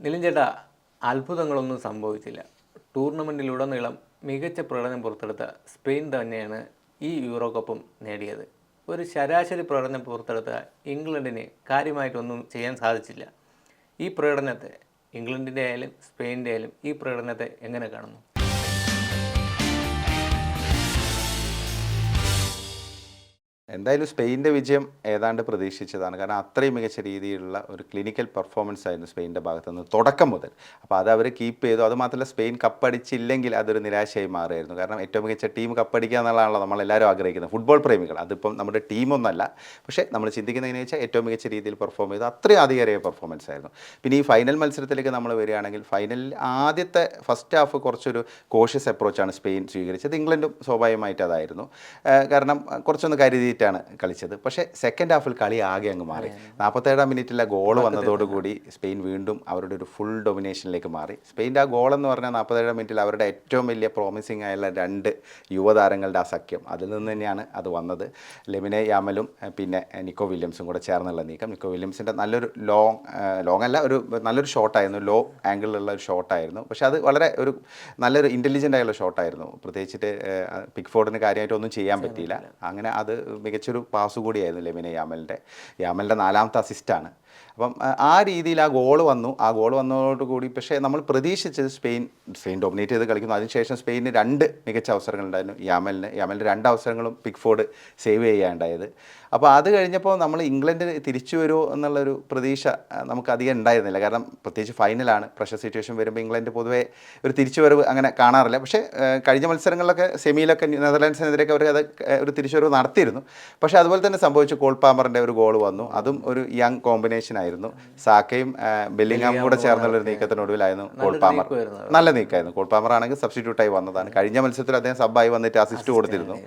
നിലിൻ ചേട്ടാ, അത്ഭുതങ്ങളൊന്നും സംഭവിച്ചില്ല. ടൂർണമെൻറ്റിലുടനീളം മികച്ച പ്രകടനം പുറത്തെടുത്ത സ്പെയിൻ തന്നെയാണ് ഈ യൂറോ കപ്പും നേടിയത്. ഒരു ശരാശരി പ്രകടനം പുറത്തെടുത്ത ഇംഗ്ലണ്ടിന് കാര്യമായിട്ടൊന്നും ചെയ്യാൻ സാധിച്ചില്ല. ഈ പ്രകടനത്തെ, ഇംഗ്ലണ്ടിൻ്റെ ആയാലും സ്പെയിനിൻ്റെ ആയാലും ഈ പ്രകടനത്തെ എങ്ങനെ കാണുന്നു? എന്തായാലും സ്പെയിൻ്റെ വിജയം ഏതാണ്ട് പ്രതീക്ഷിച്ചതാണ്. കാരണം അത്രയും മികച്ച രീതിയിലുള്ള ഒരു ക്ലിനിക്കൽ പെർഫോമൻസ് ആയിരുന്നു സ്പെയിൻ്റെ ഭാഗത്തു നിന്ന് തുടക്കം മുതൽ. അപ്പോൾ അത് അവർ കീപ്പ് ചെയ്തു. അതുമാത്രമല്ല, സ്പെയിൻ കപ്പടിച്ചില്ലെങ്കിൽ അതൊരു നിരാശയായി മാറുമായിരുന്നു. കാരണം ഏറ്റവും മികച്ച ടീം കപ്പടിക്കുക എന്നുള്ളതാണല്ലോ നമ്മളെല്ലാവരും ആഗ്രഹിക്കുന്നത്, ഫുട്ബോൾ പ്രേമികൾ. അതിപ്പം നമ്മുടെ ടീമൊന്നല്ല, പക്ഷേ നമ്മൾ ചിന്തിക്കുന്നതെന്ന് വെച്ചാൽ ഏറ്റവും മികച്ച രീതിയിൽ പെർഫോം ചെയ്തു. അത്രയും ആധികാരിക പെർഫോമൻസ് ആയിരുന്നു. പിന്നെ ഈ ഫൈനൽ മത്സരത്തിലേക്ക് നമ്മൾ വരികയാണെങ്കിൽ, ഫൈനലിൽ ആദ്യത്തെ ഫസ്റ്റ് ഹാഫ് കുറച്ചൊരു കോഷ്യസ് അപ്രോച്ചാണ് സ്പെയിൻ സ്വീകരിച്ചത്. ഇംഗ്ലണ്ടും സ്വാഭാവികമായിട്ട് അതായിരുന്നു. കാരണം കുറച്ചൊന്ന് കരുതിയിട്ടാണ് കളിച്ചത്. പക്ഷേ സെക്കൻഡ് ഹാഫിൽ കളി ആകെ അങ്ങ് മാറി. 47-ാം മിനിറ്റിലെ ഗോൾ വന്നതോടുകൂടി സ്പെയിൻ വീണ്ടും അവരുടെ ഒരു ഫുൾ ഡൊമിനേഷനിലേക്ക് മാറി. സ്പെയിൻ്റെ ആ ഗോളെന്ന് പറഞ്ഞാൽ 47-ാം മിനിറ്റിൽ അവരുടെ ഏറ്റവും വലിയ പ്രോമിസിംഗ് ആയുള്ള 2 യുവതാരങ്ങളുടെ ആ സഖ്യം, അതിൽ നിന്ന് തന്നെയാണ് അത് വന്നത്. ലെമിനെ യാമലും പിന്നെ നിക്കോ വില്യംസും കൂടെ ചേർന്നുള്ള നീക്കം. നിക്കോ വില്യംസിൻ്റെ നല്ലൊരു ലോങ് അല്ല, ഒരു നല്ലൊരു ഷോട്ടായിരുന്നു, ലോ ആംഗിളിലുള്ള ഒരു ഷോട്ടായിരുന്നു. പക്ഷേ അത് വളരെ നല്ലൊരു ഇൻ്റലിജൻ്റ് ആയുള്ള ഷോട്ടായിരുന്നു. പ്രത്യേകിച്ചിട്ട് പിക്ഫോർഡിന് കാര്യമായിട്ടൊന്നും ചെയ്യാൻ പറ്റിയില്ല. അങ്ങനെ അത് മികച്ചൊരു പാസ് കൂടിയായിരുന്നു ലെമിനെ യാമലിൻ്റെ 4ാമത്തെ അസിസ്റ്റാണ്. അപ്പം ആ രീതിയിൽ ആ ഗോൾ വന്നതോടുകൂടി പക്ഷേ നമ്മൾ പ്രതീക്ഷിച്ചത് സ്പെയിൻ ഡൊമിനേറ്റ് ചെയ്ത് കളിക്കുന്നു. അതിനുശേഷം സ്പെയിന് 2 മികച്ച അവസരങ്ങളുണ്ടായിരുന്നു. യാമലിൻ്റെ 2 അവസരങ്ങളും പിക്ഫോർഡ് സേവ് ചെയ്യുകയുണ്ടായത്. അപ്പോൾ അത് കഴിഞ്ഞപ്പോൾ നമ്മൾ ഇംഗ്ലണ്ടിന് തിരിച്ചു വരുമോ എന്നുള്ളൊരു പ്രതീക്ഷ നമുക്ക് അധികം ഉണ്ടായിരുന്നില്ല. കാരണം പ്രത്യേകിച്ച് ഫൈനലാണ്, പ്രഷർ സിറ്റുവേഷൻ വരുമ്പോൾ ഇംഗ്ലണ്ട് പൊതുവേ ഒരു തിരിച്ചുവരവ് അങ്ങനെ കാണാറില്ല. പക്ഷേ കഴിഞ്ഞ മത്സരങ്ങളിലൊക്കെ സെമിയിലൊക്കെ നെതർലാൻഡ്സിനെതിരെയൊക്കെ അവർ അത് ഒരു തിരിച്ചുവരവ് നടത്തിയിരുന്നു. പക്ഷേ അതുപോലെ തന്നെ സംഭവിച്ചു. കോൾ പാമറിൻ്റെ ഒരു ഗോൾ വന്നു. അതും ഒരു യങ് കോമ്പിനേഷൻ ആയിരുന്നു. സാക്കയും ബെല്ലിംഗാമും കൂടെ ചേർന്നുള്ള ഒരു നീക്കത്തിനൊടുവിലായിരുന്നു കോൾ പാമർ. നല്ല നീക്കമായിരുന്നു. കോൾ പാമർ ആണെങ്കിൽ സബ്സ്റ്റിറ്റ്യൂട്ടായി വന്നതാണ്. കഴിഞ്ഞ മത്സരത്തിൽ അദ്ദേഹം സബ്ബായി വന്നിട്ട് അസിസ്റ്റ് കൊടുത്തിരുന്നു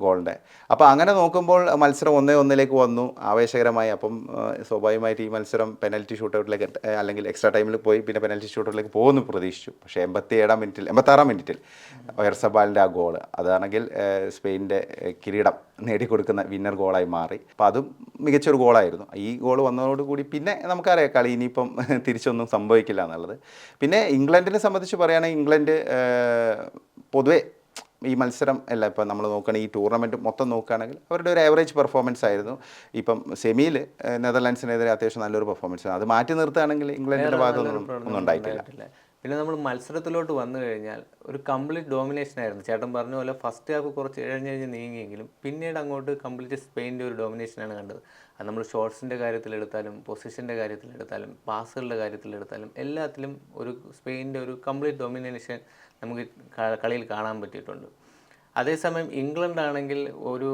ഗോളിൻ്റെ. അപ്പോൾ അങ്ങനെ നോക്കുമ്പോൾ മത്സരം 1-1 വന്നു, ആവേശകരമായി. അപ്പം സ്വാഭാവികമായിട്ട് ഈ മത്സരം പെനൽറ്റി ഷൂട്ടൗട്ടിലേക്ക് അല്ലെങ്കിൽ എക്സ്ട്രാ ടൈമിൽ പോയി പിന്നെ പെനൽറ്റി ഷൂട്ടൗട്ടിലേക്ക് പോകുമെന്ന് പ്രതീക്ഷിച്ചു. പക്ഷേ 86-ാം മിനിറ്റിൽ ഒയർസബാലിൻ്റെ ആ ഗോൾ, അതാണെങ്കിൽ സ്പെയിനിൻ്റെ കിരീടം നേടിക്കൊടുക്കുന്ന വിന്നർ ഗോളായി മാറി. അപ്പോൾ അതും മികച്ചൊരു ഗോളായിരുന്നു. ഈ ഗോൾ വന്നതോടുകൂടി പിന്നെ നമുക്കറിയാം കളി ഇനിയിപ്പം തിരിച്ചൊന്നും സംഭവിക്കില്ല എന്നുള്ളത്. പിന്നെ ഇംഗ്ലണ്ടിനെ സംബന്ധിച്ച് പറയുകയാണെങ്കിൽ, ഇംഗ്ലണ്ട് പൊതുവേ ഈ മത്സരം അല്ല, ഇപ്പം നമ്മൾ നോക്കുകയാണെങ്കിൽ ഈ ടൂർണമെൻറ്റ് മൊത്തം നോക്കുകയാണെങ്കിൽ അവരുടെ ഒരു ആവറേജ് പെർഫോമൻസ് ആയിരുന്നു. ഇപ്പം സെമിയിൽ നെതർലാൻഡ്സിനെതിരെ അത്യാവശ്യം നല്ലൊരു പെർഫോമൻസ്. അത് മാറ്റി നിർത്തുകയാണെങ്കിൽ ഇംഗ്ലണ്ടിൻ്റെ ഭാഗത്തൊന്നും ഉണ്ടായിട്ടില്ല. പിന്നെ നമ്മൾ മത്സരത്തിലോട്ട് വന്നു കഴിഞ്ഞാൽ ഒരു കംപ്ലീറ്റ് ഡോമിനേഷൻ ആയിരുന്നു. ചേട്ടൻ പറഞ്ഞ പോലെ ഫസ്റ്റ് ഹാഫ് കുറച്ച് ഇഴഞ്ഞ് നീങ്ങിയെങ്കിലും പിന്നീട് അങ്ങോട്ട് കംപ്ലീറ്റ് സ്പെയിൻ്റെ ഒരു ഡോമിനേഷനാണ് കണ്ടത്. അത് നമ്മൾ ഷോട്ട്സിൻ്റെ കാര്യത്തിലെടുത്താലും പൊസിഷൻ്റെ കാര്യത്തിലെടുത്താലും പാസുകളുടെ കാര്യത്തിലെടുത്താലും എല്ലാത്തിലും ഒരു സ്പെയിൻ്റെ ഒരു കംപ്ലീറ്റ് ഡോമിനേഷൻ നമുക്ക് കളിയിൽ കാണാൻ പറ്റിയിട്ടുണ്ട്. അതേസമയം ഇംഗ്ലണ്ട് ആണെങ്കിൽ ഒരു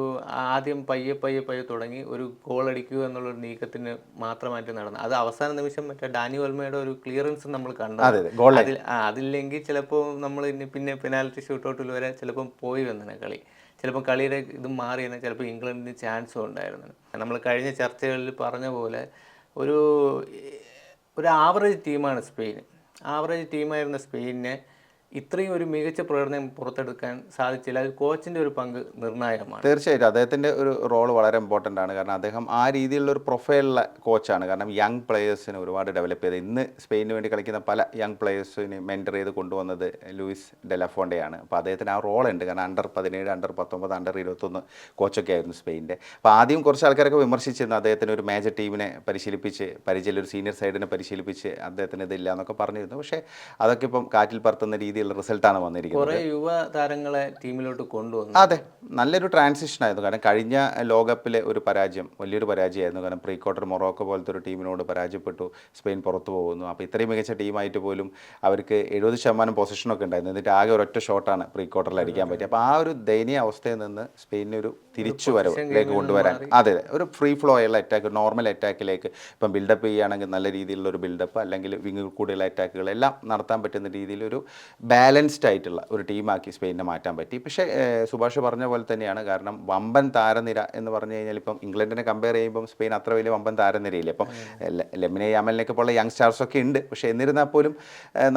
ആദ്യം പയ്യെ തുടങ്ങി ഒരു ഗോൾ അടിക്കുക എന്നുള്ളൊരു നീക്കത്തിന് മാത്രമായിട്ട് നടന്നു. അത് അവസാന നിമിഷം മറ്റേ ഡാനി ഓൾമയുടെ ഒരു ക്ലിയറൻസ് നമ്മൾ കണ്ടത്. അതില്ലെങ്കിൽ ചിലപ്പോൾ നമ്മൾ പിന്നെ പെനാൽറ്റി ഷൂട്ടൗട്ടിൽ വരെ ചിലപ്പം പോയി വന്നേനെ കളി. ചിലപ്പോൾ കളിയുടെ ഇത് മാറി തന്നെ ചിലപ്പോൾ ഇംഗ്ലണ്ടിന് ചാൻസും ഉണ്ടായിരുന്നു. നമ്മൾ കഴിഞ്ഞ ചർച്ചകളിൽ പറഞ്ഞ പോലെ ഒരു ആവറേജ് ടീമാണ് സ്പെയിൻ. ആവറേജ് ടീമായിരുന്ന സ്പെയിനിനെ ഇത്രയും ഒരു മികച്ച പ്രകടനം പുറത്തെടുക്കാൻ സാധിച്ചില്ല. അത് കോച്ചിൻ്റെ ഒരു പങ്ക് നിർണായകമാണ്. തീർച്ചയായിട്ടും അദ്ദേഹത്തിൻ്റെ ഒരു റോൾ വളരെ ഇമ്പോർട്ടൻ്റ് ആണ്. കാരണം അദ്ദേഹം ആ രീതിയിലുള്ള ഒരു പ്രൊഫൈലുള്ള കോച്ചാണ്. കാരണം യങ് പ്ലെയേഴ്സിനെ ഒരുപാട് ഡെവലപ്പ് ചെയ്ത് ഇന്ന് സ്പെയിനിന് വേണ്ടി കളിക്കുന്ന പല യങ് പ്ലെയേഴ്സിനെ മെൻറ്റർ ചെയ്ത് കൊണ്ടുവന്നത് ലൂയിസ് ഡെലഫോണ്ടെയാണ്. അപ്പോൾ അദ്ദേഹത്തിന് ആ റോളുണ്ട്. കാരണം അണ്ടർ-17, അണ്ടർ-19, അണ്ടർ-21 കോച്ചൊക്കെ ആയിരുന്നു സ്പെയിനിൻ്റെ. അപ്പോൾ ആദ്യം കുറച്ച് ആൾക്കാരൊക്കെ വിമർശിച്ചിരുന്നു അദ്ദേഹത്തിന് ഒരു മേജർ ടീമിനെ പരിശീലിപ്പിച്ച് പരിചയം ഒരു സീനിയർ സൈഡിനെ പരിശീലിപ്പിച്ച് അദ്ദേഹത്തിന് ഇതില്ല എന്നൊക്കെ പറഞ്ഞിരുന്നു. പക്ഷേ അതൊക്കെ ഇപ്പം കാറ്റിൽ പറത്തുന്ന രീതിയിൽ റിസൾട്ടാണ് വന്നിരിക്കുന്നത്. കുറേ യുവ താരങ്ങളെ ടീമിലോട്ട് കൊണ്ടുവന്നു. അതെ, നല്ലൊരു ട്രാൻസിഷൻ ആയിരുന്നു. കാരണം കഴിഞ്ഞ ലോകകപ്പിലെ ഒരു പരാജയം വലിയൊരു പരാജയമായിരുന്നു. കാരണം പ്രീ ക്വാർട്ടർ മൊറോക്കോ പോലത്തെ ഒരു ടീമിനോട് പരാജയപ്പെട്ടു, സ്പെയിൻ പുറത്തു പോകുന്നു. അപ്പോൾ ഇത്രയും മികച്ച ടീമായിട്ട് പോലും അവർക്ക് 70% പൊസിഷനൊക്കെ ഉണ്ടായിരുന്നു. എന്നിട്ട് ആകെ ഒരൊറ്റ ഷോട്ടാണ് പ്രീ ക്വാർട്ടറിൽ അടിക്കാൻ പറ്റിയത്. അപ്പോൾ ആ ഒരു ദയനീയ അവസ്ഥയിൽ നിന്ന് സ്പെയിനിന് ഒരു തിരിച്ചുവരവിലേക്ക് കൊണ്ടുവരാൻ, അതെ, ഒരു ഫ്രീ ഫ്ലോ ഉള്ള അറ്റാക്ക്, നോർമൽ അറ്റാക്കിലേക്ക് ഇപ്പം ബിൽഡപ്പ് ചെയ്യുകയാണെങ്കിൽ നല്ല രീതിയിലുള്ള ഒരു ബിൽഡപ്പ്, അല്ലെങ്കിൽ വിങ്ങിൽ കൂടിയുള്ള അറ്റാക്കുകൾ എല്ലാം നടത്താൻ പറ്റുന്ന രീതിയിലൊരു ബാലൻസ്ഡ് ആയിട്ടുള്ള ഒരു ടീമാക്കി സ്പെയിനിനെ മാറ്റാൻ പറ്റി. പക്ഷേ സുഭാഷ് പറഞ്ഞ പോലെ തന്നെയാണ്. കാരണം വമ്പൻ താരനിര എന്ന് പറഞ്ഞു കഴിഞ്ഞാൽ ഇപ്പം ഇംഗ്ലണ്ടിനെ കമ്പയർ ചെയ്യുമ്പം സ്പെയിൻ അത്ര വലിയ വമ്പൻ താരനിരയില്ല. ഇപ്പം ലെമിനെ യാമലിനൊക്കെ പോലുള്ള യങ് സ്റ്റാർസൊക്കെ ഉണ്ട്. പക്ഷേ എന്നിരുന്നാൽ പോലും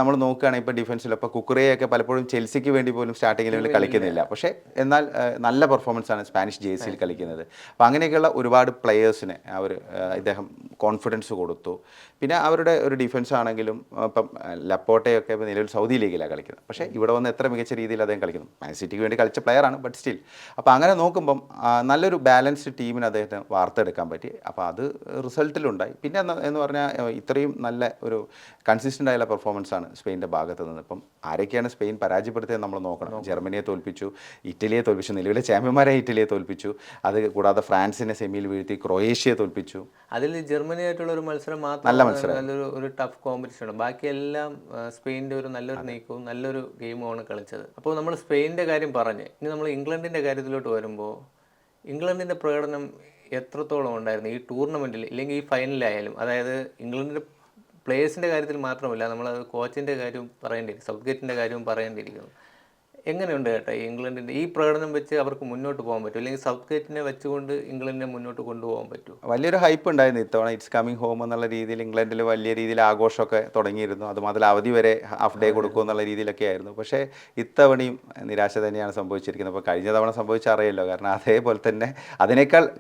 നമ്മൾ നോക്കുകയാണെങ്കിൽ ഇപ്പോൾ ഡിഫൻസിൽ ഇപ്പോൾ കുക്കുറയൊക്കെ പലപ്പോഴും ചെൽസിക്ക് വേണ്ടി പോലും സ്റ്റാർട്ടിംഗ് ലെവലിൽ കളിക്കുന്നില്ല. പക്ഷേ എന്നാൽ നല്ല പെർഫോമൻസാണ് സ്പാനിഷ് ജേഴ്സിയിൽ കളിക്കുന്നത്. അപ്പോൾ അങ്ങനെയൊക്കെയുള്ള ഒരുപാട് പ്ലെയേഴ്സിനെ ഇദ്ദേഹം കോൺഫിഡൻസ് കൊടുത്തു. പിന്നെ അവരുടെ ഒരു ഡിഫൻസ് ആണെങ്കിലും ഇപ്പം ലപ്പോട്ടയൊക്കെ ഇപ്പോൾ നിലവിൽ സൗദി ലീഗിലാണ് കളിക്കുന്നത്. പക്ഷേ ഇവിടെ വന്ന് എത്ര മികച്ച രീതിയിൽ അദ്ദേഹം കളിക്കുന്നു. മാൻ സിറ്റിക്ക് വേണ്ടി കളിച്ച പ്ലെയറാണ്, ബട്ട് സ്റ്റിൽ. അപ്പോൾ അങ്ങനെ നോക്കുമ്പം നല്ലൊരു ബാലൻസ്ഡ് ടീമിന് അദ്ദേഹത്തിന് വാർത്തെടുക്കാൻ പറ്റി. അപ്പോൾ അത് റിസൾട്ടിലുണ്ടായി. പിന്നെ എന്ന് പറഞ്ഞാൽ ഇത്രയും നല്ല ഒരു കൺസിസ്റ്റൻ്റ് ആയുള്ള പെർഫോമൻസാണ് സ്പെയിൻ്റെ ഭാഗത്ത് നിന്ന്. ഇപ്പം ആരൊക്കെയാണ് സ്പെയിൻ പരാജയപ്പെടുത്തിയത് നമ്മൾ നോക്കണം. ജർമ്മനിയെ തോൽപ്പിച്ചു, ഇറ്റലിയെ തോൽപ്പിച്ചു, നിലവിലെ ചാമ്പ്യന്മാരായ ഇറ്റലിയെ തോൽപ്പിച്ചു. അത് കൂടാതെ ഫ്രാൻസിനെ സെമിയിൽ വീഴ്ത്തി, ക്രൊയേഷ്യയെ തോൽപ്പിച്ചു. അതിൽ ജർമ്മനിയായിട്ടുള്ള ഒരു മത്സരം മാത്രം നല്ലൊരു ടഫ് കോമ്പറ്റീഷനാണ്. ബാക്കിയെല്ലാം സ്പെയിനിൻ്റെ ഒരു നല്ലൊരു നീക്കവും നല്ലൊരു ഗെയിമുമാണ് കളിച്ചത്. അപ്പോൾ നമ്മൾ സ്പെയിനിൻ്റെ കാര്യം പറഞ്ഞ് ഇനി നമ്മൾ ഇംഗ്ലണ്ടിൻ്റെ കാര്യത്തിലോട്ട് വരുമ്പോൾ ഇംഗ്ലണ്ടിൻ്റെ പ്രകടനം എത്രത്തോളം ഉണ്ടായിരുന്നു ഈ ടൂർണമെൻറ്റിൽ, ഇല്ലെങ്കിൽ ഈ ഫൈനലായാലും. അതായത് ഇംഗ്ലണ്ടിൻ്റെ പ്ലേയേഴ്സിൻ്റെ കാര്യത്തിൽ മാത്രമല്ല, നമ്മളത് കോച്ചിൻ്റെ കാര്യവും പറയേണ്ടിയിരിക്കും, സൗത്ത് ഗേറ്റിൻ്റെ കാര്യവും പറയേണ്ടിയിരിക്കുന്നു. എങ്ങനെയുണ്ട് ചേട്ടാ ഇംഗ്ലണ്ടിൻ്റെ ഈ പ്രകടനം വെച്ച് അവർക്ക് മുന്നോട്ട് പോകാൻ പറ്റും, അല്ലെങ്കിൽ സൗത്ത് ഗേറ്റിനെ വെച്ചുകൊണ്ട് ഇംഗ്ലണ്ടിനെ മുന്നോട്ട് കൊണ്ടുപോകാൻ പറ്റും? വലിയൊരു ഹൈപ്പ് ഉണ്ടായിരുന്നു ഇത്തവണ. ഇറ്റ്സ് കമ്മിങ് ഹോം എന്നുള്ള രീതിയിൽ ഇംഗ്ലണ്ടിൽ വലിയ രീതിയിൽ ആഘോഷമൊക്കെ തുടങ്ങിയിരുന്നു. അതുമാത്രമല്ല അവധി വരെ ഹാഫ് ഡേ കൊടുക്കും എന്നുള്ള രീതിയിലൊക്കെ ആയിരുന്നു. പക്ഷേ ഇത്തവണയും നിരാശ തന്നെയാണ് സംഭവിച്ചിരിക്കുന്നത്. അപ്പോൾ കഴിഞ്ഞ തവണ സംഭവിച്ചറിയല്ലോ. കാരണം അതേപോലെ തന്നെ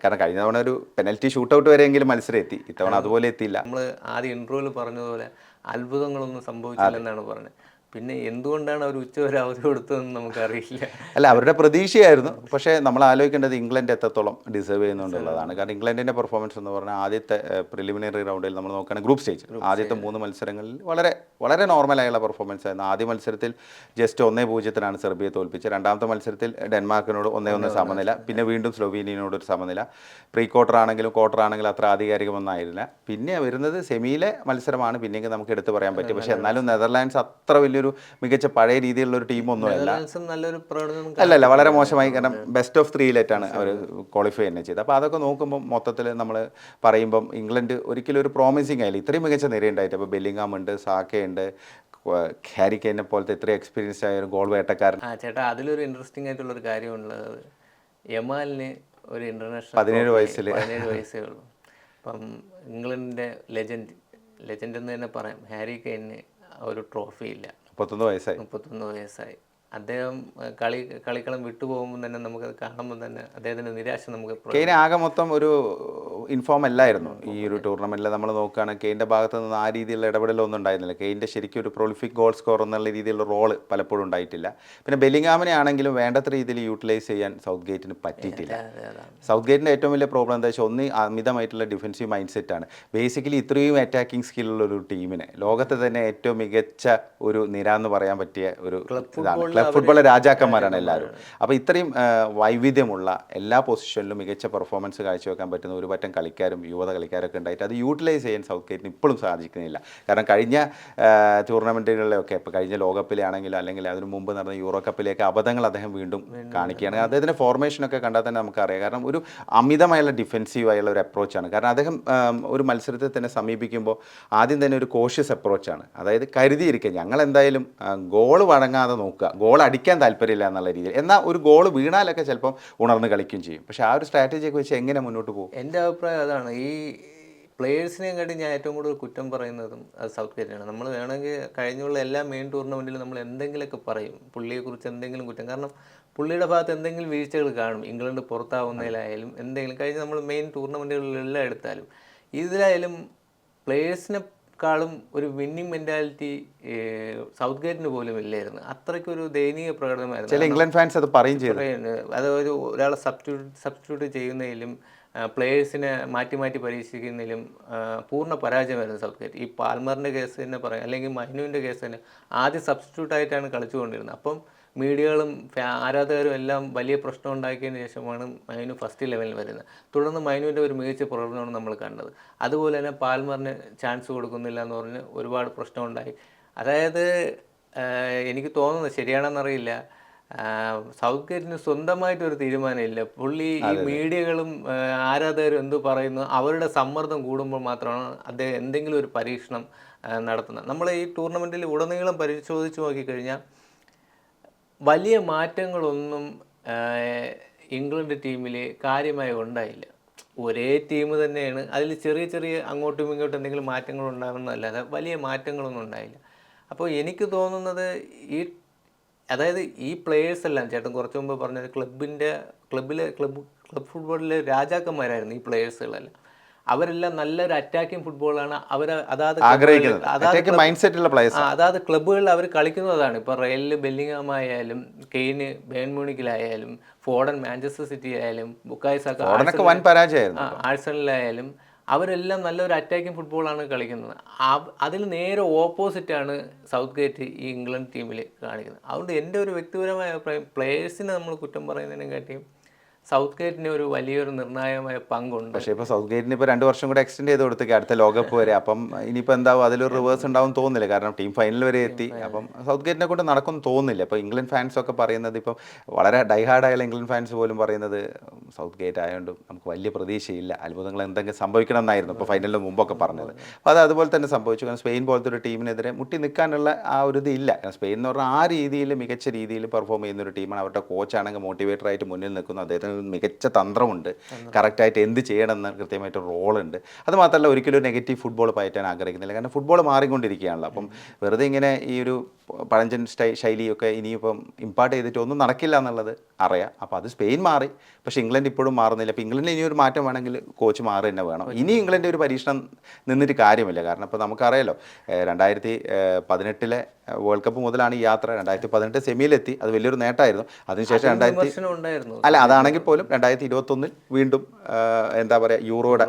കാരണം കഴിഞ്ഞ തവണ ഒരു പെനൽറ്റി ഷൂട്ടൗട്ട് വരെയെങ്കിലും മത്സരം എത്തി. ഇത്തവണ അതുപോലെ എത്തിയില്ല. നമ്മൾ ആദ്യം ഇൻട്രോയിൽ പറഞ്ഞതുപോലെ അത്ഭുതങ്ങളൊന്നും സംഭവിച്ചില്ലെന്നാണ് പറഞ്ഞത്. പിന്നെ എന്തുകൊണ്ടാണ് അവർ ഉച്ചവരെ അവധി കൊടുത്തതെന്ന് നമുക്കറിയില്ല. അല്ല, അവരുടെ പ്രതീക്ഷയായിരുന്നു. പക്ഷേ നമ്മൾ ആലോചിക്കേണ്ടത് ഇംഗ്ലണ്ട് എത്രത്തോളം ഡിസേർവ് ചെയ്യുന്നുണ്ടുള്ളതാണ്. കാരണം ഇംഗ്ലണ്ടിൻ്റെ പെർഫോമൻസ് എന്ന് പറഞ്ഞാൽ ആദ്യത്തെ പ്രിലിമിനറി റൗണ്ടിൽ നമ്മൾ നോക്കുകയാണെങ്കിൽ ഗ്രൂപ്പ് സ്റ്റേജ് ആദ്യത്തെ 3 മത്സരങ്ങളിൽ വളരെ വളരെ നോർമലായുള്ള പെർഫോമൻസ് ആയിരുന്നു. ആദ്യ മത്സരത്തിൽ ജസ്റ്റ് 1-0 സെർബിയെ തോൽപ്പിച്ച്, രണ്ടാമത്തെ മത്സരത്തിൽ ഡെൻമാർക്കിനോട് 1-1 സമനില, പിന്നെ വീണ്ടും സ്ലൊവീനിയനോട് ഒരു സമനില. പ്രീ ക്വാർട്ടർ ആണെങ്കിലും ക്വാർട്ടർ ആണെങ്കിലും അത്ര ആധികാരികമൊന്നായിരുന്നില്ല. പിന്നെ വരുന്നത് സെമിയിലെ മത്സരമാണ് പിന്നെയെങ്കിൽ നമുക്ക് എടുത്ത് പറയാൻ പറ്റും. പക്ഷേ എന്നാലും നെതർലാൻഡ്സ് അത്ര വലിയൊരു മികച്ച പഴയ രീതിയിലുള്ള ഒരു ടീമൊന്നുമല്ല. അല്ലല്ല, വളരെ മോശമായി. കാരണം ബെസ്റ്റ് ഓഫ് 3-ലേറ്റാണ് അവർ ക്വാളിഫൈ തന്നെ ചെയ്തത്. അപ്പോൾ അതൊക്കെ നോക്കുമ്പോൾ മൊത്തത്തിൽ നമ്മൾ പറയുമ്പം ഇംഗ്ലണ്ട് ഒരിക്കലും ഒരു പ്രോമിസിങ് ആയില്ല. ഇത്രയും മികച്ച നിരയുണ്ടായിട്ട് ഇപ്പോൾ ബെല്ലിംഗാം ഉണ്ട്, സാക്കയുണ്ട്, ഹാരി കെയിനെ പോലത്തെ ഇത്രയും എക്സ്പീരിയൻസ് ആയ ഒരു ഗോൾ വേട്ടക്കാരൻ. ചേട്ടാ അതിലൊരു ഇൻട്രസ്റ്റിംഗ് ആയിട്ടുള്ളൊരു കാര്യമുള്ളത്, യമാലിന് ഒരു ഇന്റർനാഷണൽ 17 വയസ്സേ ഉള്ളൂ. അപ്പം ഇംഗ്ലണ്ടിൻ്റെ ലെജൻഡ് എന്ന് തന്നെ പറയാം, ഹാരി കെയിന് ഒരു ട്രോഫി ഇല്ല. 31 വയസ്സായി. അദ്ദേഹം കളിക്കളം വിട്ടുപോകുമ്പോൾ തന്നെ നമുക്കത് കാണുമ്പോൾ തന്നെ അദ്ദേഹത്തിൻ്റെ നിരാശ നമുക്ക്. കെയിൻ ആകെ മൊത്തം ഒരു ഇൻഫോം അല്ലായിരുന്നു ഈ ഒരു ടൂർണമെൻറ്റിൽ. നമ്മൾ നോക്കുകയാണെങ്കിൽ കെയിൻ്റെ ഭാഗത്ത് നിന്ന് ആ രീതിയിലുള്ള ഇടപെടലൊന്നും ഉണ്ടായിരുന്നില്ല. കെയിൻ്റെ ശരിക്കും ഒരു പ്രൊളിഫിക് ഗോൾ സ്കോർ എന്നുള്ള രീതിയിലുള്ള റോള് പലപ്പോഴും ഉണ്ടായിട്ടില്ല. പിന്നെ ബെല്ലിംഗാമിനെ ആണെങ്കിലും വേണ്ടത്ര രീതിയിൽ യൂട്ടിലൈസ് ചെയ്യാൻ സൗത്ത് ഗേറ്റിന് പറ്റിയിട്ടില്ല. സൗത്ത് ഗേറ്റിൻ്റെ ഏറ്റവും വലിയ പ്രോബ്ലം എന്താ വെച്ചാൽ ഒന്ന് അമിതമായിട്ടുള്ള ഡിഫൻസീവ് മൈൻഡ് സെറ്റാണ്. ബേസിക്കലി ഇത്രയും അറ്റാക്കിംഗ് സ്കില്ലുള്ള ഒരു ടീമിനെ, ലോകത്തെ തന്നെ ഏറ്റവും മികച്ച ഒരു നിര എന്ന് പറയാൻ പറ്റിയ ഒരു ഇതാണ്. ക്ലബ് ഫുട്ബോളിലെ രാജാക്കന്മാരാണ് എല്ലാവരും. അപ്പോൾ ഇത്രയും വൈവിധ്യമുള്ള എല്ലാ പൊസിഷനിലും മികച്ച പെർഫോമൻസ് കാഴ്ചവെക്കാൻ പറ്റുന്ന ഒരു പറ്റം കളിക്കാരും യുവത കളിക്കാരൊക്കെ ഉണ്ടായിട്ട് അത് യൂട്ടിലൈസ് ചെയ്യാൻ സൗത്ത് ഗേറ്റിന് ഇപ്പോഴും സാധിക്കുന്നില്ല. കാരണം കഴിഞ്ഞ ടൂർണമെൻറ്റുകളിലൊക്കെ, ഇപ്പോൾ കഴിഞ്ഞ ലോകകപ്പിലെ ആണെങ്കിലും അല്ലെങ്കിൽ അതിന് മുമ്പ് നടന്ന യൂറോ കപ്പിലേക്ക് അബദ്ധങ്ങൾ അദ്ദേഹം വീണ്ടും കാണിക്കുകയാണ്. അദ്ദേഹത്തിൻ്റെ ഫോർമേഷനൊക്കെ കണ്ടാൽ തന്നെ നമുക്കറിയാം. കാരണം ഒരു അമിതമായുള്ള ഡിഫെൻസീവായുള്ള ഒരു അപ്രോച്ചാണ്. കാരണം അദ്ദേഹം ഒരു മത്സരത്തെ തന്നെ സമീപിക്കുമ്പോൾ ആദ്യം തന്നെ ഒരു കോഷ്യസ് അപ്രോച്ചാണ്. അതായത് കരുതിയിരിക്കുക, ഞങ്ങൾ എന്തായാലും ഗോൾ വഴങ്ങാതെ നോക്കുക, ഗോൾ അടിക്കാൻ താല്പര്യമില്ല എന്നുള്ള രീതിയിൽ. എന്നാൽ ഒരു ഗോൾ വീണാലൊക്കെ ചിലപ്പം ഉണർന്ന് കളിക്കുകയും ചെയ്യും. പക്ഷേ ആ ഒരു സ്ട്രാറ്റജിയൊക്കെ വെച്ച് എങ്ങനെ മുന്നോട്ട് പോകും? എൻ്റെ അഭിപ്രായം അതാണ്. ഈ പ്ലേയേഴ്സിനെയും കാട്ടി ഞാൻ ഏറ്റവും കൂടുതൽ കുറ്റം പറയുന്നതും അത് സൗത്ത് ഗേറ്റിനാണ്. നമ്മൾ വേണമെങ്കിൽ കഴിഞ്ഞുള്ള എല്ലാ മെയിൻ ടൂർണമെൻറ്റിലും നമ്മൾ എന്തെങ്കിലുമൊക്കെ പറയും പുള്ളിയെക്കുറിച്ച്, എന്തെങ്കിലും കുറ്റം. കാരണം പുള്ളിയുടെ ഭാഗത്ത് എന്തെങ്കിലും വീഴ്ചകൾ കാണും. ഇംഗ്ലണ്ട് പുറത്താവുന്നതിലായാലും എന്തെങ്കിലും, കഴിഞ്ഞ് നമ്മൾ മെയിൻ ടൂർണമെൻറ്റുകളിലെല്ലാം എടുത്താലും ഇതിലായാലും പ്ലേയേഴ്സിനെ ക്കാളും ഒരു വിന്നിങ് മെന്റാലിറ്റി സൗത്ത് ഗേറ്റിന് പോലും ഇല്ലായിരുന്നു. അത്രയ്ക്കൊരു ദയനീയ പ്രകടനമായിരുന്നു. ചില ഇംഗ്ലണ്ട് ഫാൻസ് അത് പറയും ചെയ്തു. അത് ഒരാളെ സബ്സ്റ്റിറ്റ്യൂട്ട് ചെയ്യുന്നതിലും പ്ലേയേഴ്സിനെ മാറ്റി പരീക്ഷിക്കുന്നതിലും പൂർണ്ണ പരാജയമായിരുന്നു സൗത്ത് ഗേറ്റ്. ഈ പാൽമറിൻ്റെ കേസ് തന്നെ പറയാം, അല്ലെങ്കിൽ മൈനുവിൻ്റെ കേസ് തന്നെ ആദ്യം സബ്സ്റ്റിറ്റ്യൂട്ടായിട്ടാണ് കളിച്ചുകൊണ്ടിരുന്നത്. അപ്പം മീഡിയകളും ആരാധകരും എല്ലാം വലിയ പ്രശ്നം ഉണ്ടാക്കിയതിന് ശേഷമാണ് മൈനു ഫസ്റ്റ് 11 വരുന്നത്. തുടർന്ന് മൈനുവിൻ്റെ ഒരു മികച്ച പ്രകടനമാണ് നമ്മൾ കണ്ടത്. അതുപോലെ തന്നെ പാൽമറിന് ചാൻസ് കൊടുക്കുന്നില്ല എന്ന് പറഞ്ഞ് ഒരുപാട് പ്രശ്നമുണ്ടായി. അതായത് എനിക്ക് തോന്നുന്നത് ശരിയാണെന്നറിയില്ല, സൗത്ത് ഗേറ്റിന് സ്വന്തമായിട്ടൊരു തീരുമാനമില്ല. പുള്ളി ഈ മീഡിയകളും ആരാധകരും എന്തു പറയുന്നു, അവരുടെ സമ്മർദ്ദം കൂടുമ്പോൾ മാത്രമാണ് അദ്ദേഹം എന്തെങ്കിലും ഒരു പരീക്ഷണം നടത്തുന്നത്. നമ്മൾ ഈ ടൂർണമെൻറ്റിൽ ഉടനീളം പരിശോധിച്ച് നോക്കിക്കഴിഞ്ഞാൽ വലിയ മാറ്റങ്ങളൊന്നും ഇംഗ്ലണ്ട് ടീമിൽ കാര്യമായി ഉണ്ടായില്ല. ഒരേ ടീം തന്നെയാണ്. അതിൽ ചെറിയ ചെറിയ അങ്ങോട്ടും ഇങ്ങോട്ടും എന്തെങ്കിലും മാറ്റങ്ങൾ ഉണ്ടാകുന്നതല്ലാതെ വലിയ മാറ്റങ്ങളൊന്നും ഉണ്ടായില്ല. അപ്പോൾ എനിക്ക് തോന്നുന്നത് ഈ അതായത് ഈ പ്ലേയേഴ്സ് എല്ലാം ചേട്ടൻ കുറച്ച് മുമ്പ് പറഞ്ഞത് ക്ലബ് ഫുട്ബോളിലെ രാജാക്കന്മാരായിരുന്നു ഈ പ്ലേയേഴ്സുകളെല്ലാം. അവരെല്ലാം നല്ലൊരു അറ്റാക്കിംഗ് ഫുട്ബോളാണ് അവർ അതാത് ക്ലബ്ബുകളിൽ അവർ കളിക്കുന്നതാണ്. ഇപ്പോൾ റയലിൽ ബെല്ലിംഗ്ഹാം ആയാലും, കെയ്ന് ബേൺ മ്യൂണിക്കിലായാലും, ഫോഡൻ മാഞ്ചസ്റ്റർ സിറ്റി ആയാലും, ബുക്കായോ സാക്ക ആഴ്സണലിലായാലും അവരെല്ലാം നല്ലൊരു അറ്റാക്കിംഗ് ഫുട്ബോളാണ് കളിക്കുന്നത്. അതിൽ നേരെ ഓപ്പോസിറ്റാണ് സൗത്ത് ഗേറ്റ് ഈ ഇംഗ്ലണ്ട് ടീമിൽ കാണിക്കുന്നത്. അതുകൊണ്ട് എൻ്റെ ഒരു വ്യക്തിപരമായ അഭിപ്രായം, പ്ലേയേഴ്സിനെ നമ്മൾ കുറ്റം പറയുന്നതിനെക്കാട്ടിയും സൗത്ത് ഗേറ്റിന് ഒരു വലിയൊരു നിർണായകമായ പങ്കുണ്ട്. പക്ഷേ ഇപ്പോൾ സൗത്ത് ഗേറ്റിന് ഇപ്പോൾ 2 വർഷം കൂടെ എക്സ്റ്റെൻഡ് ചെയ്ത് കൊടുത്തേക്ക് അടുത്ത ലോകകപ്പ് വരെ. അപ്പം ഇനിയിപ്പോൾ എന്താവും, അതിലൊരു റിവേഴ്സ് ഉണ്ടാവും തോന്നുന്നില്ല. കാരണം ടീം ഫൈനൽ വരെ എത്തി. അപ്പം സൗത്ത് ഗേറ്റിനെ കൊണ്ട് നടക്കും തോന്നുന്നില്ല. ഇപ്പോൾ ഇംഗ്ലണ്ട് ഫാൻസൊക്കെ പറയുന്നത്, ഇപ്പം വളരെ ഡൈഹാർഡായുള്ള ഇംഗ്ലണ്ട് ഫാൻസ് പോലും പറയുന്നത് സൗത്ത് ഗേറ്റ് ആയതുകൊണ്ട് നമുക്ക് വലിയ പ്രതീക്ഷയില്ല, അത്ഭുതങ്ങൾ എന്തെങ്കിലും സംഭവിക്കണം എന്നായിരുന്നു ഇപ്പോൾ ഫൈനലിന് മുമ്പൊക്കെ പറഞ്ഞത്. അപ്പോൾ അത് അതുപോലെ തന്നെ സംഭവിച്ചു. കാരണം സ്പെയിൻ പോലത്തെ ഒരു ടീമിനെതിരെ മുട്ടി നിൽക്കാനുള്ള ആ ഒരു ഇതില്ല. കാരണം സ്പെയിൻ എന്ന് പറഞ്ഞാൽ ആ രീതിയിൽ മികച്ച രീതിയിൽ പെർഫോം ചെയ്യുന്ന ഒരു ടീമാണ്. അവരുടെ കോച്ചാണെങ്കിൽ മോട്ടിവേറ്ററായിട്ട് മുന്നിൽ നിൽക്കുന്നു. അദ്ദേഹത്തിന് മികച്ച തന്ത്രമുണ്ട്, കറക്റ്റായിട്ട് എന്ത് ചെയ്യണമെന്ന് കൃത്യമായിട്ട് റോളുണ്ട്. അത് മാത്രമല്ല ഒരിക്കലും നെഗറ്റീവ് ഫുട്ബോൾ പയറ്റാൻ ആഗ്രഹിക്കുന്നില്ല. കാരണം ഫുട്ബോൾ മാറിക്കൊണ്ടിരിക്കുകയാണല്ലോ. അപ്പം വെറുതെ ഇങ്ങനെ ഈ ഒരു പഴഞ്ചൻ ശൈലിയൊക്കെ ഇനിയിപ്പം ഇമ്പാർട്ട് ചെയ്തിട്ട് ഒന്നും നടക്കില്ല എന്നുള്ളത് അറിയാം. അപ്പോൾ അത് സ്പെയിൻ മാറി, പക്ഷേ ഇംഗ്ലണ്ട് ഇപ്പോഴും മാറുന്നില്ല. അപ്പോൾ ഇംഗ്ലണ്ടിന് ഇനിയൊരു മാറ്റം വേണമെങ്കിൽ കോച്ച് മാറി തന്നെ വേണം. ഇനി ഇംഗ്ലണ്ട് ഒരു പരീക്ഷണം നിന്നിട്ട് കാര്യമില്ല. കാരണം ഇപ്പോൾ നമുക്കറിയാലോ 2018 വേൾഡ് കപ്പ് മുതലാണ് ഈ യാത്ര. 2018 സെമിയിലെത്തി, അത് വലിയൊരു നേട്ടമായിരുന്നു. അതിനുശേഷം അതാണെങ്കിൽ പോലും 2021 വീണ്ടും എന്താ പറയുക യൂറോയുടെ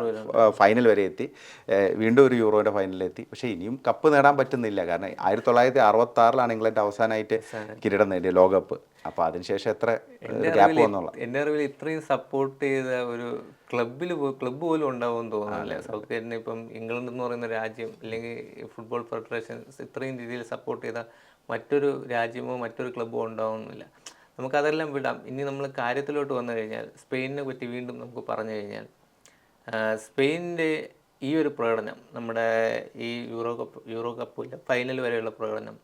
ഫൈനൽ വരെ എത്തി, വീണ്ടും ഒരു യൂറോയുടെ ഫൈനലിലെത്തി. പക്ഷേ ഇനിയും കപ്പ് നേടാൻ പറ്റുന്നില്ല. കാരണം 1966 ഇംഗ്ലണ്ട് അവസാനമായിട്ട് കിരീടം നേടിയ ലോകകപ്പ്. അപ്പോൾ അതിനുശേഷം എത്ര ഗ്യാപ്പ് വന്നുള്ള എൻ്റെ അറിവിൽ ഇത്രയും സപ്പോർട്ട് ചെയ്ത ഒരു ക്ലബ്ബ് പോലും ഉണ്ടാവുമെന്ന് തോന്നുന്നില്ല. സൗത്ത് ഗേറ്റിന് ഇപ്പം ഇംഗ്ലണ്ട് എന്ന് പറയുന്ന രാജ്യം അല്ലെങ്കിൽ ഫുട്ബോൾ ഫെഡറേഷൻ ഇത്രയും രീതിയിൽ സപ്പോർട്ട് ചെയ്ത മറ്റൊരു രാജ്യമോ മറ്റൊരു ക്ലബ്ബോ ഉണ്ടാവുന്നില്ല. നമുക്കതെല്ലാം വിടാം. ഇനി നമ്മൾ കാര്യത്തിലോട്ട് വന്നു കഴിഞ്ഞാൽ സ്പെയിനിനെ പറ്റി വീണ്ടും നമുക്ക് പറഞ്ഞു കഴിഞ്ഞാൽ, സ്പെയിനിൻ്റെ ഈ ഒരു പ്രകടനം, നമ്മുടെ ഈ യൂറോ കപ്പിലെ ഫൈനൽ വരെയുള്ള പ്രകടനം,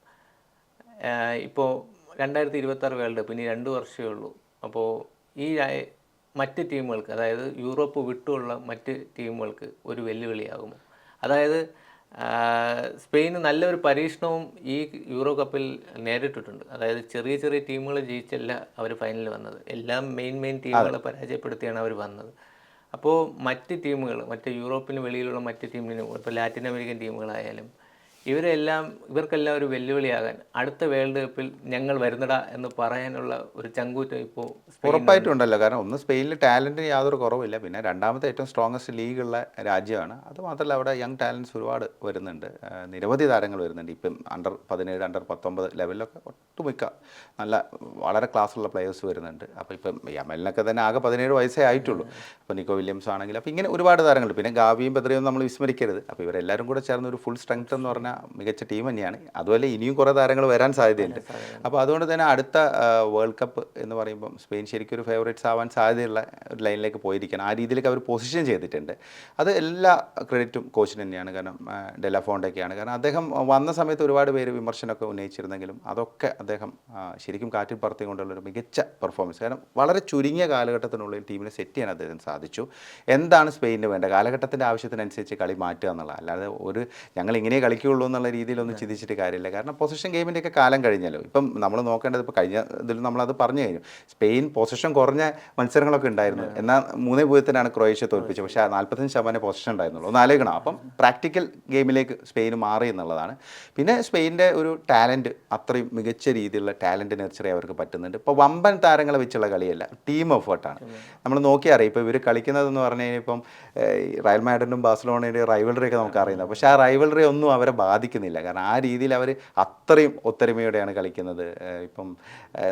ഇപ്പോൾ 2026 വേൾഡ് കപ്പ് ഇനി 2 വർഷമേ ഉള്ളൂ. അപ്പോൾ ഈ മറ്റ് ടീമുകൾക്ക്, അതായത് യൂറോപ്പ് വിട്ടുള്ള മറ്റ് ടീമുകൾക്ക് ഒരു വെല്ലുവിളിയാകുമോ? അതായത് സ്പെയിന് നല്ലൊരു പരീക്ഷണവും ഈ യൂറോ കപ്പിൽ നേരിട്ടിട്ടുണ്ട്. അതായത് ചെറിയ ചെറിയ ടീമുകൾ ജയിച്ചല്ല അവർ ഫൈനലിൽ വന്നത്, എല്ലാം മെയിൻ ടീമുകളെ പരാജയപ്പെടുത്തിയാണ് അവർ വന്നത്. അപ്പോൾ മറ്റ് ടീമുകൾ, മറ്റ് യൂറോപ്പിന് വെളിയിലുള്ള മറ്റ് ടീമിനും, ഇപ്പോൾ ലാറ്റിൻ അമേരിക്കൻ ടീമുകളായാലും ഇവർക്കെല്ലാം ഒരു വെല്ലുവിളിയാകാൻ അടുത്ത വേൾഡ് കപ്പിൽ ഞങ്ങൾ വരുന്നടാ എന്ന് പറയാനുള്ള ഒരു ചങ്കൂറ്റം ഇപ്പോൾ ഉറപ്പായിട്ടും ഉണ്ടല്ലോ. കാരണം ഒന്ന് സ്പെയിനിൽ ടാലൻറ്റിന് യാതൊരു കുറവില്ല. പിന്നെ രണ്ടാമത്തെ ഏറ്റവും സ്ട്രോങ്ങസ്റ്റ് ലീഗുള്ള രാജ്യമാണ്. അതുമാത്രമല്ല അവിടെ യങ് ടാലൻസ് ഒരുപാട് വരുന്നുണ്ട്, നിരവധി താരങ്ങൾ വരുന്നുണ്ട്. ഇപ്പം under-17, under-19 ലെവലിലൊക്കെ ഒട്ടുമിക്ക വളരെ ക്ലാസ്സുള്ള പ്ലെയേഴ്സ് വരുന്നുണ്ട്. അപ്പോൾ ഇപ്പം യമലിനൊക്കെ തന്നെ ആകെ 17 വയസ്സേ ആയിട്ടുള്ളൂ. അപ്പോൾ നിക്കോ വില്യംസ് ആണെങ്കിൽ, അപ്പോൾ ഇങ്ങനെ ഒരുപാട് താരങ്ങളുണ്ട്. പിന്നെ ഗാവിയും പെദ്രയും നമ്മൾ വിസ്മരിക്കരുത്. അപ്പോൾ ഇവരെല്ലാവരും കൂടെ ചേർന്ന് ഒരു ഫുൾ സ്ട്രെങ്ത് എന്ന് പറഞ്ഞാൽ മികച്ച ടീം തന്നെയാണ്. അതുപോലെ ഇനിയും കുറേ താരങ്ങൾ വരാൻ സാധ്യതയുണ്ട്. അപ്പോൾ അതുകൊണ്ട് തന്നെ അടുത്ത വേൾഡ് കപ്പ് എന്ന് പറയുമ്പം സ്പെയിൻ ശരിക്കും ഒരു ഫേവറേറ്റ്സ് ആവാൻ സാധ്യതയുള്ള ഒരു ലൈനിലേക്ക് പോയിരിക്കണം. ആ രീതിയിലേക്ക് അവർ പൊസിഷൻ ചെയ്തിട്ടുണ്ട്. അത് എല്ലാ ക്രെഡിറ്റും കോച്ചിന് തന്നെയാണ്. കാരണം ഡെല ഫോണ്ടൊക്കെയാണ്. കാരണം അദ്ദേഹം വന്ന സമയത്ത് ഒരുപാട് പേര് വിമർശനമൊക്കെ ഉന്നയിച്ചിരുന്നെങ്കിലും അതൊക്കെ അദ്ദേഹം ശരിക്കും കാറ്റിൽ പറത്തിക്കൊണ്ടുള്ളൊരു മികച്ച പെർഫോമൻസ്. കാരണം വളരെ ചുരുങ്ങിയ കാലഘട്ടത്തിനുള്ളിൽ ടീമിനെ സെറ്റ് ചെയ്യാൻ അദ്ദേഹം സാധിച്ചു. എന്താണ് സ്പെയിനിന് വേണ്ട കാലഘട്ടത്തിൻ്റെ ആവശ്യത്തിനനുസരിച്ച് കളി മാറ്റുക എന്നുള്ളത്, അല്ലാതെ ഞങ്ങൾ ഇങ്ങനെ കളിക്കുകയുള്ളൂ എന്നുള്ള രീതിയിലൊന്നും ചിന്തിച്ചിട്ട് കാര്യമില്ല. കാരണം പൊസിഷൻ ഗെയിമിൻ്റെയൊക്കെ കാലം കഴിഞ്ഞല്ലോ. ഇപ്പം നമ്മൾ നോക്കേണ്ടത്, ഇപ്പോൾ കഴിഞ്ഞ ഇതിൽ നമ്മളത് പറഞ്ഞു കഴിഞ്ഞു, സ്പെയിൻ പൊസിഷൻ കുറഞ്ഞ മത്സരങ്ങളൊക്കെ ഉണ്ടായിരുന്നു. എന്നാൽ 3-0 ക്രൊയേഷ്യ തോൽപ്പിച്ചത്. പക്ഷേ 45% പൊസിഷൻ ഉണ്ടായിരുന്നുള്ളൂ. ഒന്ന് ആലോചിക്കണം. അപ്പം പ്രാക്ടിക്കൽ ഗെയിമിലേക്ക് സ്പെയിൻ മാറി എന്നുള്ളതാണ്. പിന്നെ സ്പെയിനിൻ്റെ ഒരു ടാലൻറ്റ്, അത്രയും മികച്ച രീതിയിലുള്ള ടാലൻറ്റ് നെർച്ചറി അവർക്ക് പറ്റുന്നുണ്ട്. ഇപ്പോൾ വമ്പൻ താരങ്ങളെ വെച്ചുള്ള കളിയല്ല, ടീം എഫേർട്ടാണ്. നമ്മൾ നോക്കിയറിയാം. ഇപ്പോൾ ഇവർ കളിക്കുന്നതെന്ന് പറഞ്ഞു കഴിഞ്ഞാൽ ഇപ്പം റയൽ മാഡ്രിഡും ബാഴ്സലോണയുടെയും റൈവൽറി ഒക്കെ നമുക്ക് അറിയുന്നത്. പക്ഷേ ആ റൈവൽറി ഒന്നും അവരെ ബാധിക്കുന്നില്ല. കാരണം ആ രീതിയിൽ അവർ അത്രയും ഒത്തൊരുമയോടെയാണ് കളിക്കുന്നത്. ഇപ്പം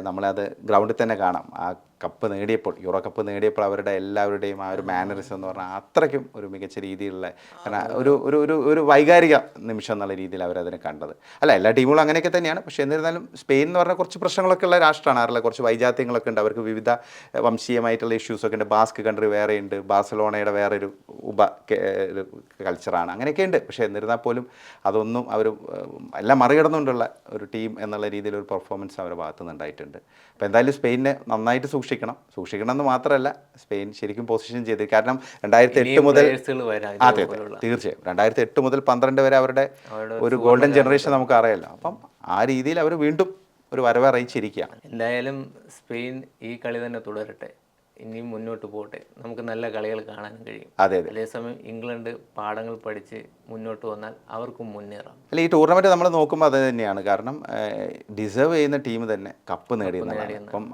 നമ്മളത് ഗ്രൗണ്ടിൽ തന്നെ കാണാം. ആ കപ്പ് നേടിയപ്പോൾ, യൂറോ കപ്പ് നേടിയപ്പോൾ അവരുടെ എല്ലാവരുടെയും ആ ഒരു മാനറിസം എന്ന് പറഞ്ഞാൽ അത്രയ്ക്കും ഒരു മികച്ച രീതിയിലുള്ള, കാരണം ഒരു വൈകാരിക നിമിഷം എന്നുള്ള രീതിയിൽ അവരതിനെ കണ്ടത്. അല്ല, എല്ലാ ടീമുകളും അങ്ങനെയൊക്കെ തന്നെയാണ്. പക്ഷേ എന്നിരുന്നാലും സ്പെയിൻ എന്ന് പറഞ്ഞാൽ കുറച്ച് പ്രശ്നങ്ങളൊക്കെ ഉള്ള രാഷ്ട്രമാണ്. അവരുടെ കുറച്ച് വൈജാത്യങ്ങളൊക്കെ ഉണ്ട്, അവർക്ക് വിവിധ വംശീയമായിട്ടുള്ള ഇഷ്യൂസൊക്കെ ഉണ്ട്. ബാസ്ക് കൺട്രി വേറെയുണ്ട്, ബാഴ്സലോണയുടെ വേറൊരു കൾച്ചറാണ്, അങ്ങനെയൊക്കെ ഉണ്ട്. പക്ഷേ എന്നിരുന്നാൽ പോലും അതൊന്നും അവർ എല്ലാം മറികടന്നുകൊണ്ടുള്ള ഒരു ടീം എന്നുള്ള രീതിയിലൊരു പെർഫോമൻസ് അവരുടെ ഭാഗത്തു നിന്നുണ്ടായിട്ടുണ്ട്. അപ്പോൾ എന്തായാലും സ്പെയിനെ നന്നായിട്ട് സൂക്ഷിക്കണം എന്ന് മാത്രമല്ല, സ്പെയിൻ ശരിക്കും പൊസിഷൻ ചെയ്ത്, കാരണം 2008 മുതൽ, അതെ തീർച്ചയായും 2008 മുതൽ 12 വരെ അവരുടെ ഒരു ഗോൾഡൻ ജനറേഷൻ നമുക്ക് അറിയാമല്ലോ. അപ്പം ആ രീതിയിൽ അവർ വീണ്ടും ഒരു വരവ് അറിയിച്ചിരിക്കുകയാണ്. എന്തായാലും സ്പെയിൻ ഈ കളി തന്നെ തുടരട്ടെ, ഇനിയും മുന്നോട്ട് പോകട്ടെ, നമുക്ക് നല്ല കളികൾ കാണാനും കഴിയും. അതെ. അതേസമയം ഇംഗ്ലണ്ട് പാഠങ്ങൾ പഠിച്ച് മുന്നോട്ട് വന്നാൽ അവർക്കും മുന്നേറാം. അല്ല, ഈ ടൂർണമെൻറ്റ് നമ്മൾ നോക്കുമ്പോൾ അത് തന്നെയാണ്. കാരണം ഡിസേർവ് ചെയ്യുന്ന ടീം തന്നെ കപ്പ് നേടിയെന്നുള്ളതാണ്. അപ്പം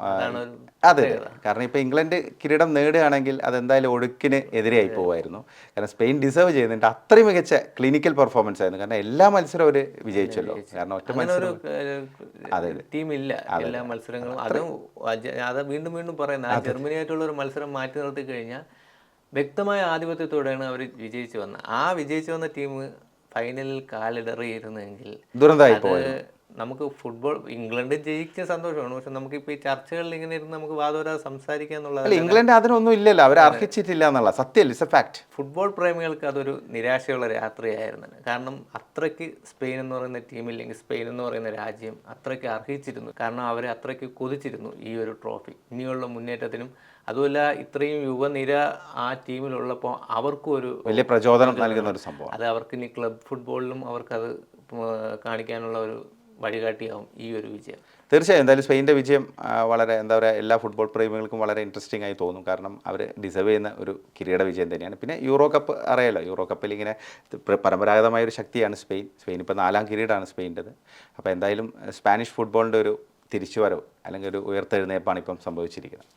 അതെ, കാരണം ഇപ്പോൾ ഇംഗ്ലണ്ട് കിരീടം നേടുകയാണെങ്കിൽ അതെന്തായാലും ഒഴുക്കിന് എതിരെയായി പോകുമായിരുന്നു. കാരണം സ്പെയിൻ ഡിസേർവ് ചെയ്യുന്നുണ്ട്. അത്രയും മികച്ച ക്ലിനിക്കൽ പെർഫോമൻസ് ആയിരുന്നു. കാരണം എല്ലാ മത്സരവും അവർ വിജയിച്ചല്ലോ. കാരണം ഒറ്റ മത്സരം ടീമില്ല, എല്ലാ മത്സരങ്ങളും. അത് വീണ്ടും വീണ്ടും പറയുന്നത്, ആ ജർമ്മനിയായിട്ടുള്ള ഒരു മത്സരം മാറ്റി നിർത്തി കഴിഞ്ഞാൽ വ്യക്തമായ ആധിപത്യത്തോടെയാണ് അവർ വിജയിച്ചു വന്നത്. ആ വിജയിച്ചു വന്ന ടീം ഫൈനലിൽ കാലിടറിയിരുന്നെങ്കിൽ നമുക്ക് ഫുട്ബോൾ, ഇംഗ്ലണ്ട് ജയിച്ച സന്തോഷമാണ്. പക്ഷെ നമുക്കിപ്പോൾ ഈ ചർച്ചകളിൽ ഇങ്ങനെ ഇരുന്ന് നമുക്ക് വാദോരാതെ സംസാരിക്കുക എന്നുള്ളത്, ഇംഗ്ലണ്ട് അതിനൊന്നും ഇല്ലല്ലോ, അവർ അർഹിച്ചിട്ടില്ല എന്നുള്ള സത്യം, ഇറ്റ്സ് എ ഫാക്ട്. ഫുട്ബോൾ പ്രേമികൾക്ക് അതൊരു നിരാശയുള്ള രാത്രിയായിരുന്നു. കാരണം അത്രയ്ക്ക് സ്പെയിൻ എന്ന് പറയുന്ന ടീമില്ലെങ്കിൽ സ്പെയിൻ എന്ന് പറയുന്ന രാജ്യം അത്രയ്ക്ക് അർഹിച്ചിരുന്നു. കാരണം അവരെ അത്രയ്ക്ക് കൊതിച്ചിരുന്നു ഈ ഒരു ട്രോഫി. ഇനിയുള്ള മുന്നേറ്റത്തിനും അതുമല്ല, ഇത്രയും യുവനിര ആ ടീമിലുള്ളപ്പോൾ അവർക്കും ഒരു വലിയ പ്രചോദനം നൽകുന്ന ഒരു സംഭവം. അത് അവർക്ക് ഇനി ക്ലബ് ഫുട്ബോളിലും അവർക്കത് കാണിക്കാനുള്ള ഒരു വഴികാട്ടിയാവും ഈ ഒരു വിജയം. തീർച്ചയായും എന്തായാലും സ്പെയിൻ്റെ വിജയം വളരെ, എന്താ പറയുക, എല്ലാ ഫുട്ബോൾ പ്രേമികൾക്കും വളരെ ഇൻട്രസ്റ്റിംഗ് ആയി തോന്നും. കാരണം അവർ ഡിസേർവ് ചെയ്യുന്ന ഒരു കിരീട വിജയം തന്നെയാണ്. പിന്നെ യൂറോ കപ്പ് അറിയാലോ, യൂറോ കപ്പിൽ ഇങ്ങനെ പരമ്പരാഗതമായ ഒരു ശക്തിയാണ് സ്പെയിൻ ഇപ്പോൾ 4ാം കിരീടമാണ് സ്പെയിൻ്റെത്. അപ്പോൾ എന്തായാലും സ്പാനിഷ് ഫുട്ബോളിൻ്റെ ഒരു തിരിച്ചുവരവ് അല്ലെങ്കിൽ ഒരു ഉയർത്തെഴുന്നേൽപ്പാണ് ഇപ്പം സംഭവിച്ചിരിക്കുന്നത്.